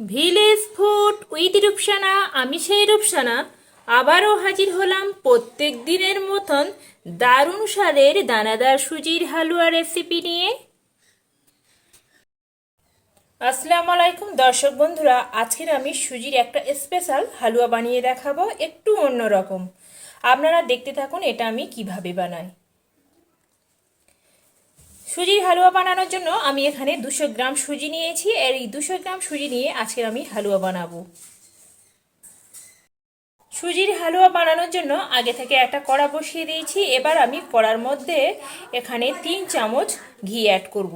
Village food with Rupsana. আমি সেই রূপসানা আবারও হাজির হলাম প্রত্যেক দিনের মতন দারুণ স্বাদের দানাদার সুজির হালুয়া রেসিপি নিয়ে। আসসালামু আলাইকুম দর্শক বন্ধুরা, আজকের আমি সুজির একটা স্পেশাল হালুয়া বানিয়ে দেখাবো, একটু অন্যরকম। আপনারা দেখতে থাকুন এটা আমি কিভাবে বানাই। সুজির হালুয়া বানানোর জন্য আমি এখানে 200 গ্রাম সুজি নিয়েছি। আর এই 200 গ্রাম সুজি নিয়ে আজকে আমি হালুয়া বানাবো। সুজির হালুয়া বানানোর জন্য আগে থেকে একটা কড়া বসিয়ে দিয়েছি। এবার আমি কড়ার মধ্যে এখানে 3 চামচ ঘি অ্যাড করব।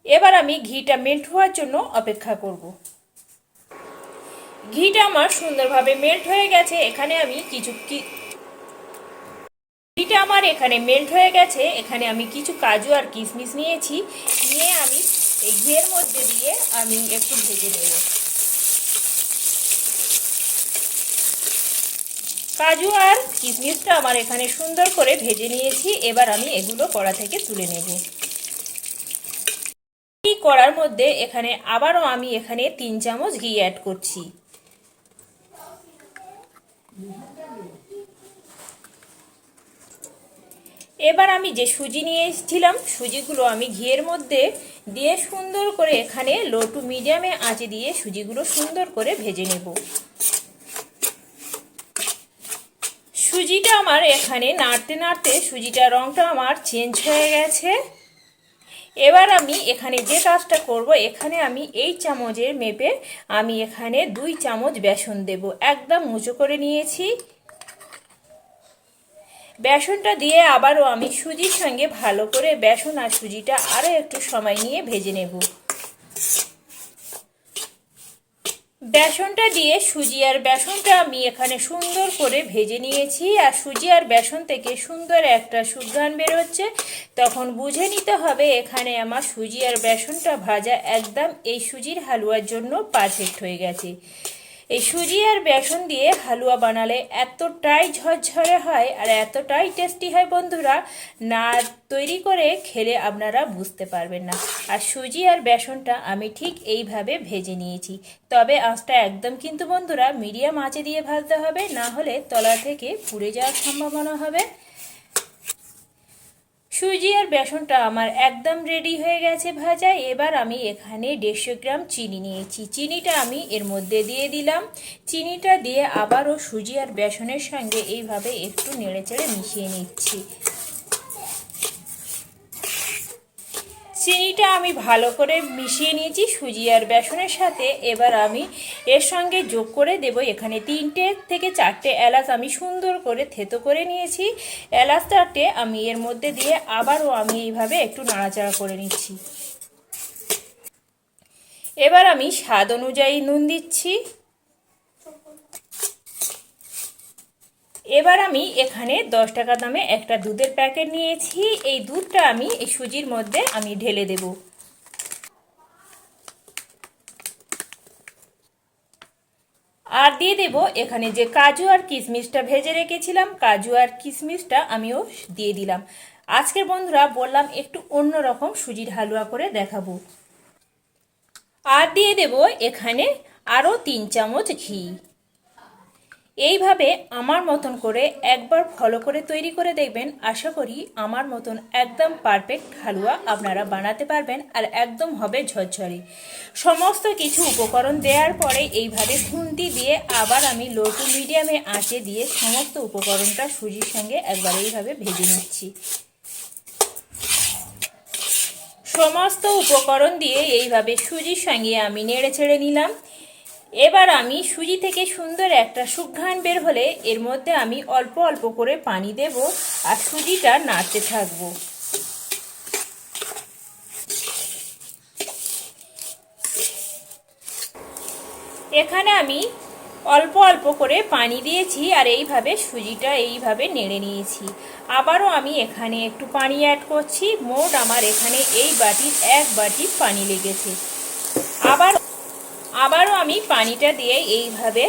এবার আমি ঘিটা মেল্ট হওয়ার জন্য অপেক্ষা করব। ঘিটা আমার সুন্দরভাবে মেল্ট হয়ে গেছে। এখানে আমি ঘিটা আমার এখানে মেল্ট হয়ে গেছে। এখানে আমি কিছু কাজু আর কিশমিশ নিয়েছি। নিয়ে আমি এই ঘিয়ের মধ্যে দিয়ে আমি একটু ভেজে নেব। কাজু আর কিশমিশটা আমার এখানে সুন্দর করে ভেজে নিয়েছি। এবার আমি এগুলো কড়া থেকে তুলে নেব। এই কড়ার মধ্যে এখানে আবারও আমি এখানে 3 চামচ ঘি অ্যাড করছি। এবার আমি যে সুজি নিয়ে এসেছিলাম সুজিগুলো আমি ঘিয়ের মধ্যে দিয়ে সুন্দর করে এখানে লো টু মিডিয়ামে আঁচে দিয়ে সুজিগুলো সুন্দর করে ভেজে নেব। সুজিটা আমার এখানে নাড়তে নাড়তে সুজিটা রংটা আমার চেঞ্জ হয়ে গেছে। এবার আমি এখানে যে কাজটা করব, এখানে আমি এই চামচের মেপে আমি এখানে 2 চামচ বেসন দেব। একদম মুচো করে নিয়েছি। বেসনটা দিয়ে আবারও আমি সুজির সঙ্গে ভালো করে বেসন আর সুজিটা আরও একটু সময় নিয়ে ভেজে নেব। বেসনটা দিয়ে সুজি আর বেসনটা আমি এখানে সুন্দর করে ভেজে নিয়েছি। আর সুজি আর বেসন থেকে সুন্দর একটা সুঘ্রাণ বেরোচ্ছে। তখন বুঝে নিতে হবে এখানে আমার সুজি আর বেসনটা ভাজা একদম এই সুজির হালুয়ার জন্য পারফেক্ট হয়ে গেছে। এই সুজি আর বেসন দিয়ে হালুয়া বানালে এতটাই ঝরঝরে হয় আর এতটাই টেস্টি হয় বন্ধুরা, না তৈরি করে খেলে আপনারা বুঝতে পারবেন না। আর সুজি আর বেসনটা আমি ঠিক এইভাবে ভেজে নিয়েছি। তবে আঁচটা একদম কিন্তু বন্ধুরা মিডিয়াম আঁচে দিয়ে ভাজতে হবে, না হলে তলা থেকে পুড়ে যাওয়ার সম্ভাবনা হবে। সুজি আর বেসনটা আমার একদম রেডি হয়ে গেছে ভাজা। এবার আমি এখানে 150 গ্রাম চিনি নিয়েছি। চিনিটা আমি এর মধ্যে দিয়ে দিলাম। চিনিটা দিয়ে আবারও সুজি আর বেসনের সঙ্গে এইভাবে একটু নেড়েচেড়ে মিশিয়ে নিচ্ছি। চিনিটা আমি ভালো করে মিশিয়ে নিয়েছি সুজি আর বেসনের সাথে। এবার আমি এর সঙ্গে যোগ করে দেব এখানে 3টে থেকে 4টে এলাচ আমি সুন্দর করে থেতো করে নিয়েছি। এলাচ 4টে আমি এর মধ্যে দিয়ে আবারও আমি এইভাবে একটু নাড়াচাড়া করে নিচ্ছি। এবার আমি স্বাদ অনুযায়ী নুন দিচ্ছি। এবার আমি এখানে 10 টাকা দামে একটা দুধের প্যাকেট নিয়েছি। এই দুধটা আমি এই সুজির মধ্যে আমি ঢেলে দেব। আর দিয়ে দেব এখানে যে কাজু আর কিশমিশটা ভেজে রেখেছিলাম, কাজু আর কিশমিশটা আমিও দিয়ে দিলাম। আজকের বন্ধুরা বললাম একটু অন্যরকম সুজির হালুয়া করে দেখাবো। আর দিয়ে দেব এখানে আরও 3 চামচ ঘি। এইভাবে আমার মতন করে একবার ফলো করে তৈরি করে দেখবেন। আশা করি আমার মতন একদম পারফেক্ট হালুয়া আপনারা বানাতে পারবেন আর একদম হবে ঝরঝরে। সমস্ত কিছু উপকরণ দেওয়ার পরে এইভাবে খুন্তি দিয়ে আবার আমি লো টু মিডিয়ামে আঁচে দিয়ে সমস্ত উপকরণটা সুজির সঙ্গে একবার এইভাবে ভেজে নিচ্ছি। সমস্ত উপকরণ দিয়ে এইভাবে সুজির সঙ্গে আমি নেড়ে ছেড়ে নিলাম। এবার আমি সুজি থেকে সুন্দর একটা সুঘ্রাণ বের হলে এর মধ্যে আমি অল্প অল্প করে পানি দেব আর সুজিটা নাড়তে থাকব। এখানে আমি অল্প অল্প করে পানি দিয়েছি আর এইভাবে সুজিটা এইভাবে নেড়ে নিয়েছি। আবারও আমি এখানে একটু পানি অ্যাড করছি। মোট আমার এখানে এই বাটির 1 বাটি পানি লেগেছে। আবারও আমি পানিটা দিয়ে এইভাবে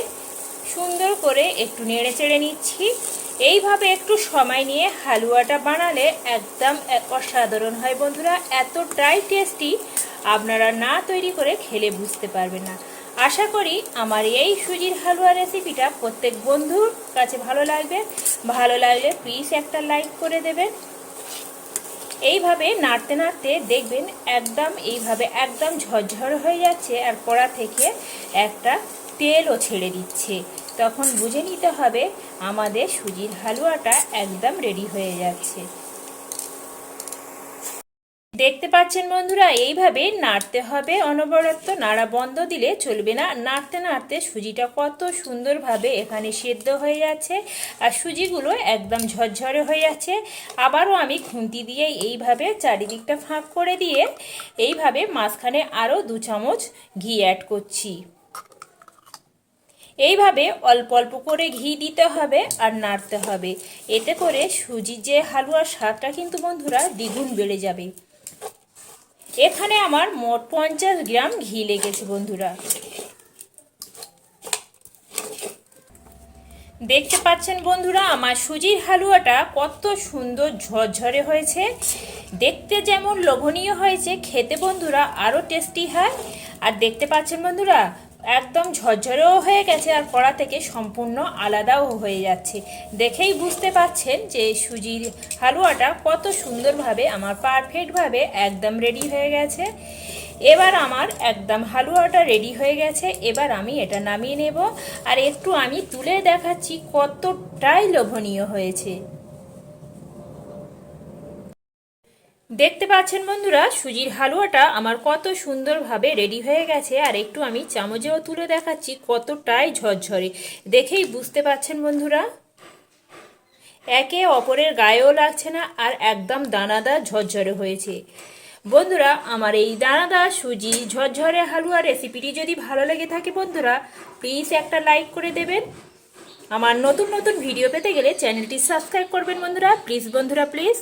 সুন্দর করে একটু নেড়ে চেড়ে নিচ্ছি। এইভাবে একটু সময় নিয়ে হালুয়াটা বানালে একদম অসাধারণ হয় বন্ধুরা, এতটাই টেস্টি, আপনারা না তৈরি করে খেলে বুঝতে পারবেন না। আশা করি আমার এই সুজির হালুয়া রেসিপিটা প্রত্যেক বন্ধুর কাছে ভালো লাগবে। ভালো লাগলে প্লিজ একটা লাইক করে দেবেন। এইভাবে নাড়তে নাড়তে দেখবেন এইভাবে একদম ঝরঝর হয়ে যাচ্ছে আর কড়া থেকে একটা তেলও ছেড়ে দিচ্ছে। তখন বুঝে নিতে হবে আমাদের সুজির হালুয়াটা একদম রেডি হয়ে যাচ্ছে। দেখতে পাচ্ছেন বন্ধুরা, এইভাবে নাড়তে হবে অনবরত, নাড়া বন্ধ দিলে চলবে না। নাড়তে নাড়তে সুজিটা কত সুন্দরভাবে এখানে সেদ্ধ হয়ে যাচ্ছে আর সুজিগুলো একদম ঝরঝরে হয়ে যাচ্ছে। আবারও আমি খুন্তি দিয়ে এইভাবে চারিদিকটা ফাঁক করে দিয়ে এইভাবে মাঝখানে আরও 2 চামচ ঘি অ্যাড করছি। এইভাবে অল্প অল্প করে ঘি দিতে হবে আর নাড়তে হবে, এতে করে সুজির যে হালুয়ার স্বাদটা কিন্তু বন্ধুরা দ্বিগুণ বেড়ে যাবে। এখানে আমার মোট 50 গ্রাম ঘি লেগেছে বন্ধুরা। দেখতে পাচ্ছেন বন্ধুরা, আমার সুজির হালুয়াটা কত সুন্দর ঝরঝরে হয়েছে। দেখতে যেমন লোভনীয় হয়েছে, খেতে বন্ধুরা আরও টেস্টি হয়। আর দেখতে পাচ্ছেন বন্ধুরা, একদম ঝরঝরেও হয়ে গেছে আর কড়া থেকে সম্পূর্ণ আলাদাও হয়ে যাচ্ছে। দেখেই বুঝতে পাচ্ছেন যে সুজির হালুয়াটা কত সুন্দরভাবে আমার পারফেক্টভাবে একদম রেডি হয়ে গেছে। এবার আমার একদম হালুয়াটা রেডি হয়ে গেছে। এবার আমি এটা নামিয়ে নেব আর একটু আমি তুলে দেখাচ্ছি কতটাই লোভনীয় হয়েছে। দেখতে পাচ্ছেন বন্ধুরা, সুজির হালুয়াটা আমার কত সুন্দরভাবে রেডি হয়ে গেছে আর একটু আমি চামচেও তুলে দেখাচ্ছি কতটাই ঝরঝরে। দেখেই বুঝতে পাচ্ছেন বন্ধুরা, একে অপরের গায়েও লাগছে না আর একদম দানাদার ঝরঝরে হয়েছে। বন্ধুরা, আমার এই দানাদার সুজি ঝরঝরে হালুয়া রেসিপিটি যদি ভালো লেগে থাকে বন্ধুরা, প্লিজ একটা লাইক করে দেবেন। আমার নতুন নতুন ভিডিও পেতে গেলে চ্যানেলটি সাবস্ক্রাইব করবেন বন্ধুরা, প্লিজ বন্ধুরা প্লিজ।